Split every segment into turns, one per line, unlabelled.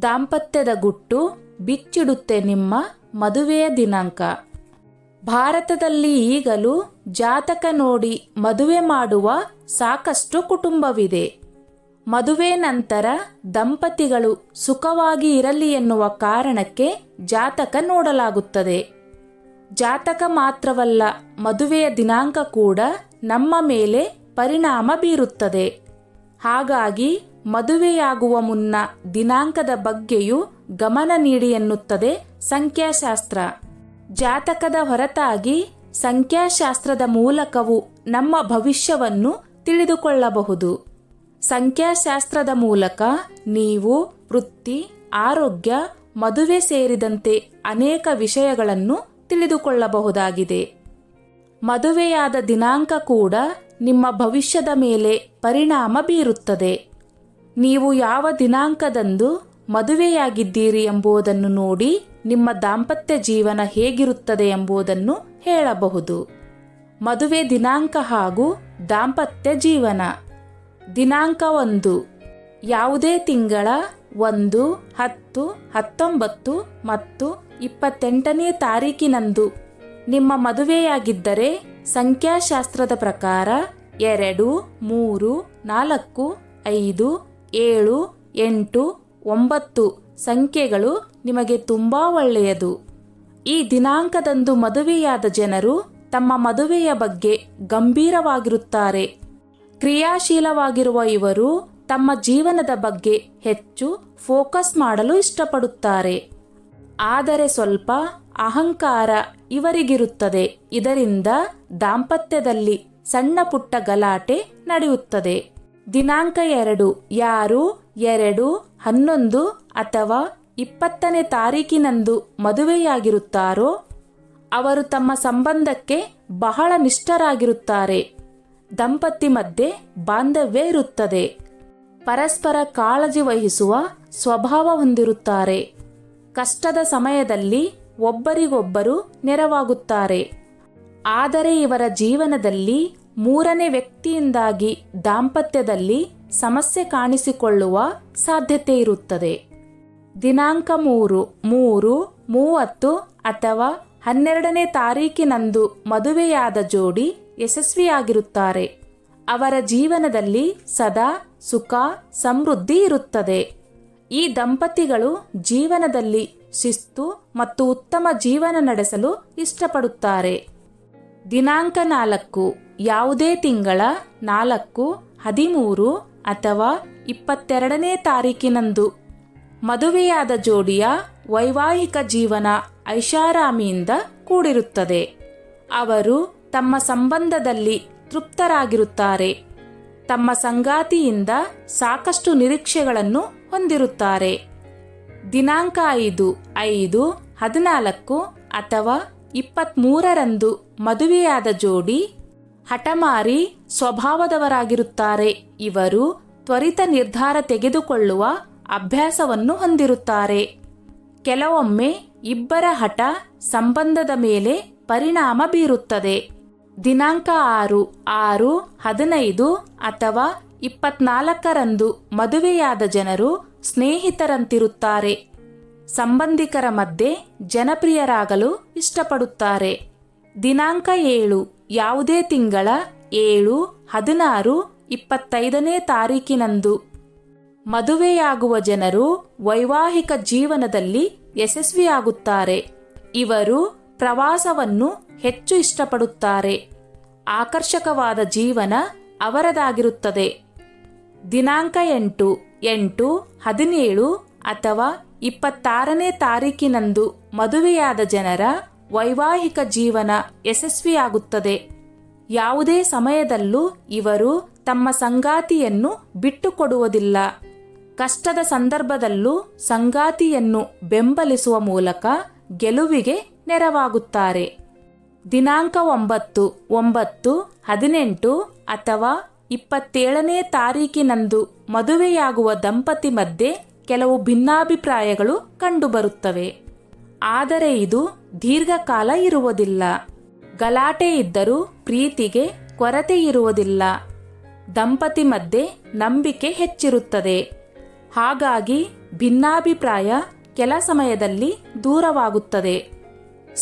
ದಾಂಪತ್ಯದ ಗುಟ್ಟು ಬಿಚ್ಚಿಡುತ್ತೆ ನಿಮ್ಮ ಮದುವೆಯ ದಿನಾಂಕ. ಭಾರತದಲ್ಲಿ ಈಗಲೂ ಜಾತಕ ನೋಡಿ ಮದುವೆ ಮಾಡುವ ಸಾಕಷ್ಟು ಕುಟುಂಬವಿದೆ. ಮದುವೆ ನಂತರ ದಂಪತಿಗಳು ಸುಖವಾಗಿ ಇರಲಿ ಎನ್ನುವ ಕಾರಣಕ್ಕೆ ಜಾತಕ ನೋಡಲಾಗುತ್ತದೆ. ಜಾತಕ ಮಾತ್ರವಲ್ಲ, ಮದುವೆಯ ದಿನಾಂಕ ಕೂಡ ನಮ್ಮ ಮೇಲೆ ಪರಿಣಾಮ ಬೀರುತ್ತದೆ. ಹಾಗಾಗಿ ಮದುವೆಯಾಗುವ ಮುನ್ನ ದಿನಾಂಕದ ಬಗ್ಗೆಯೂ ಗಮನ ನೀಡಿ ಎನ್ನುತ್ತದೆ ಸಂಖ್ಯಾಶಾಸ್ತ್ರ. ಜಾತಕದ ಹೊರತಾಗಿ ಸಂಖ್ಯಾಶಾಸ್ತ್ರದ ಮೂಲಕವೂ ನಮ್ಮ ಭವಿಷ್ಯವನ್ನು ತಿಳಿದುಕೊಳ್ಳಬಹುದು. ಸಂಖ್ಯಾಶಾಸ್ತ್ರದ ಮೂಲಕ ನೀವು ವೃತ್ತಿ, ಆರೋಗ್ಯ, ಮದುವೆ ಸೇರಿದಂತೆ ಅನೇಕ ವಿಷಯಗಳನ್ನು ತಿಳಿದುಕೊಳ್ಳಬಹುದಾಗಿದೆ. ಮದುವೆಯಾದ ದಿನಾಂಕ ಕೂಡ ನಿಮ್ಮ ಭವಿಷ್ಯದ ಮೇಲೆ ಪರಿಣಾಮ ಬೀರುತ್ತದೆ. ನೀವು ಯಾವ ದಿನಾಂಕದಂದು ಮದುವೆಯಾಗಿದ್ದೀರಿ ಎಂಬುದನ್ನು ನೋಡಿ ನಿಮ್ಮ ದಾಂಪತ್ಯ ಜೀವನ ಹೇಗಿರುತ್ತದೆ ಎಂಬುದನ್ನು ಹೇಳಬಹುದು. ಮದುವೆ ದಿನಾಂಕ ಹಾಗೂ ದಾಂಪತ್ಯ ಜೀವನ. ದಿನಾಂಕ 1 ಯಾವುದೇ ತಿಂಗಳ 1, 10, 19 ಮತ್ತು 28ನೇ ತಾರೀಕಿನಂದು ನಿಮ್ಮ ಮದುವೆಯಾಗಿದ್ದರೆ ಸಂಖ್ಯಾಶಾಸ್ತ್ರದ ಪ್ರಕಾರ 2, 3, 4, 5, 7, 8, 9 ಸಂಖ್ಯೆಗಳು ನಿಮಗೆ ತುಂಬಾ ಒಳ್ಳೆಯದು. ಈ ದಿನಾಂಕದಂದು ಮದುವೆಯಾದ ಜನರು ತಮ್ಮ ಮದುವೆಯ ಬಗ್ಗೆ ಗಂಭೀರವಾಗಿರುತ್ತಾರೆ. ಕ್ರಿಯಾಶೀಲವಾಗಿರುವ ಇವರು ತಮ್ಮ ಜೀವನದ ಬಗ್ಗೆ ಹೆಚ್ಚು ಫೋಕಸ್ ಮಾಡಲು ಇಷ್ಟಪಡುತ್ತಾರೆ. ಆದರೆ ಸ್ವಲ್ಪ ಅಹಂಕಾರ ಇವರಿಗಿರುತ್ತದೆ. ಇದರಿಂದ ದಾಂಪತ್ಯದಲ್ಲಿ ಸಣ್ಣ ಪುಟ್ಟ ಗಲಾಟೆ ನಡೆಯುತ್ತದೆ. ದಿನಾಂಕ 2 ಯಾರು 2, 11 ಅಥವಾ 20ನೇ ತಾರೀಕಿನಂದು ಮದುವೆಯಾಗಿರುತ್ತಾರೋ ಅವರು ತಮ್ಮ ಸಂಬಂಧಕ್ಕೆ ಬಹಳ ನಿಷ್ಠರಾಗಿರುತ್ತಾರೆ. ದಂಪತಿ ಮಧ್ಯೆ ಬಾಂಧವ್ಯ ಇರುತ್ತದೆ. ಪರಸ್ಪರ ಕಾಳಜಿ ವಹಿಸುವ ಸ್ವಭಾವ ಹೊಂದಿರುತ್ತಾರೆ. ಕಷ್ಟದ ಸಮಯದಲ್ಲಿ ಒಬ್ಬರಿಗೊಬ್ಬರು ನೆರವಾಗುತ್ತಾರೆ. ಆದರೆ ಇವರ ಜೀವನದಲ್ಲಿ 3ನೇ ವ್ಯಕ್ತಿಯಿಂದಾಗಿ ದಾಂಪತ್ಯದಲ್ಲಿ ಸಮಸ್ಯೆ ಕಾಣಿಸಿಕೊಳ್ಳುವ ಸಾಧ್ಯತೆ ಇರುತ್ತದೆ. ದಿನಾಂಕ 3, 30 ಅಥವಾ 12ನೇ ತಾರೀಕಿನಂದು ಮದುವೆಯಾದ ಜೋಡಿ ಯಶಸ್ವಿಯಾಗಿರುತ್ತಾರೆ. ಅವರ ಜೀವನದಲ್ಲಿ ಸದಾ ಸುಖ ಸಮೃದ್ಧಿ ಇರುತ್ತದೆ. ಈ ದಂಪತಿಗಳು ಜೀವನದಲ್ಲಿ ಶಿಸ್ತು ಮತ್ತು ಉತ್ತಮ ಜೀವನ ನಡೆಸಲು ಇಷ್ಟಪಡುತ್ತಾರೆ. ದಿನಾಂಕ 4 ಯಾವುದೇ ತಿಂಗಳ 4, 13 ಅಥವಾ 22ನೇ ತಾರೀಕಿನಂದು ಮದುವೆಯಾದ ಜೋಡಿಯ ವೈವಾಹಿಕ ಜೀವನ ಐಷಾರಾಮಿಯಿಂದ ಕೂಡಿರುತ್ತದೆ. ಅವರು ತಮ್ಮ ಸಂಬಂಧದಲ್ಲಿ ತೃಪ್ತರಾಗಿರುತ್ತಾರೆ. ತಮ್ಮ ಸಂಗಾತಿಯಿಂದ ಸಾಕಷ್ಟು ನಿರೀಕ್ಷೆಗಳನ್ನು ಹೊಂದಿರುತ್ತಾರೆ. ದಿನಾಂಕ 5, 14 ಅಥವಾ 23ರಂದು ಮದುವೆಯಾದ ಜೋಡಿ ಹಠಮಾರಿ ಸ್ವಭಾವದವರಾಗಿರುತ್ತಾರೆ. ಇವರು ತ್ವರಿತ ನಿರ್ಧಾರ ತೆಗೆದುಕೊಳ್ಳುವ ಅಭ್ಯಾಸವನ್ನು ಹೊಂದಿರುತ್ತಾರೆ. ಕೆಲವೊಮ್ಮೆ ಇಬ್ಬರ ಹಠ ಸಂಬಂಧದ ಮೇಲೆ ಪರಿಣಾಮ ಬೀರುತ್ತದೆ. ದಿನಾಂಕ 6, 15 ಅಥವಾ 24ರಂದು ಮದುವೆಯಾದ ಜನರು ಸ್ನೇಹಿತರಂತಿರುತ್ತಾರೆ. ಸಂಬಂಧಿಕರ ಮಧ್ಯೆ ಜನಪ್ರಿಯರಾಗಲು ಇಷ್ಟಪಡುತ್ತಾರೆ. ದಿನಾಂಕ 7 ಯಾವುದೇ ತಿಂಗಳ 7, 16, 25ನೇ ತಾರೀಕಿನಂದು ಮದುವೆಯಾಗುವ ಜನರು ವೈವಾಹಿಕ ಜೀವನದಲ್ಲಿ ಯಶಸ್ವಿಯಾಗುತ್ತಾರೆ. ಇವರು ಪ್ರವಾಸವನ್ನು ಹೆಚ್ಚು ಇಷ್ಟಪಡುತ್ತಾರೆ. ಆಕರ್ಷಕವಾದ ಜೀವನ ಅವರದಾಗಿರುತ್ತದೆ. ದಿನಾಂಕ 8, 17 ಅಥವಾ 26ನೇ ತಾರೀಕಿನಂದು ಮದುವೆಯಾದ ಜನರ ವೈವಾಹಿಕ ಜೀವನ ಯಶಸ್ವಿಯಾಗುತ್ತದೆ. ಯಾವುದೇ ಸಮಯದಲ್ಲೂ ಇವರು ತಮ್ಮ ಸಂಗಾತಿಯನ್ನು ಬಿಟ್ಟುಕೊಡುವುದಿಲ್ಲ. ಕಷ್ಟದ ಸಂದರ್ಭದಲ್ಲೂ ಸಂಗಾತಿಯನ್ನು ಬೆಂಬಲಿಸುವ ಮೂಲಕ ಗೆಲುವಿಗೆ ನೆರವಾಗುತ್ತಾರೆ. ದಿನಾಂಕ 9, 18 ಅಥವಾ 27ನೇ ತಾರೀಕಿನಂದು ಮದುವೆಯಾಗುವ ದಂಪತಿ ಮಧ್ಯೆ ಕೆಲವು ಭಿನ್ನಾಭಿಪ್ರಾಯಗಳು ಕಂಡುಬರುತ್ತವೆ. ಆದರೆ ಇದು ದೀರ್ಘಕಾಲ ಇರುವುದಿಲ್ಲ. ಗಲಾಟೆ ಇದ್ದರೂ ಪ್ರೀತಿಗೆ ಕೊರತೆ ಇರುವುದಿಲ್ಲ. ದಂಪತಿ ಮಧ್ಯೆ ನಂಬಿಕೆ ಹೆಚ್ಚಿರುತ್ತದೆ. ಹಾಗಾಗಿ ಭಿನ್ನಾಭಿಪ್ರಾಯ ಕೆಲ ಸಮಯದಲ್ಲಿ ದೂರವಾಗುತ್ತದೆ.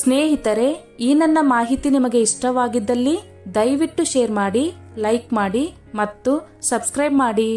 ಸ್ನೇಹಿತರೆ, ಈ ನನ್ನ ಮಾಹಿತಿ ನಿಮಗೆ ಇಷ್ಟವಾಗಿದ್ದಲ್ಲಿ ದಯವಿಟ್ಟು ಶೇರ್ ಮಾಡಿ, ಲೈಕ್ ಮಾಡಿ ಮತ್ತು ಸಬ್ಸ್ಕ್ರೈಬ್ ಮಾಡಿ.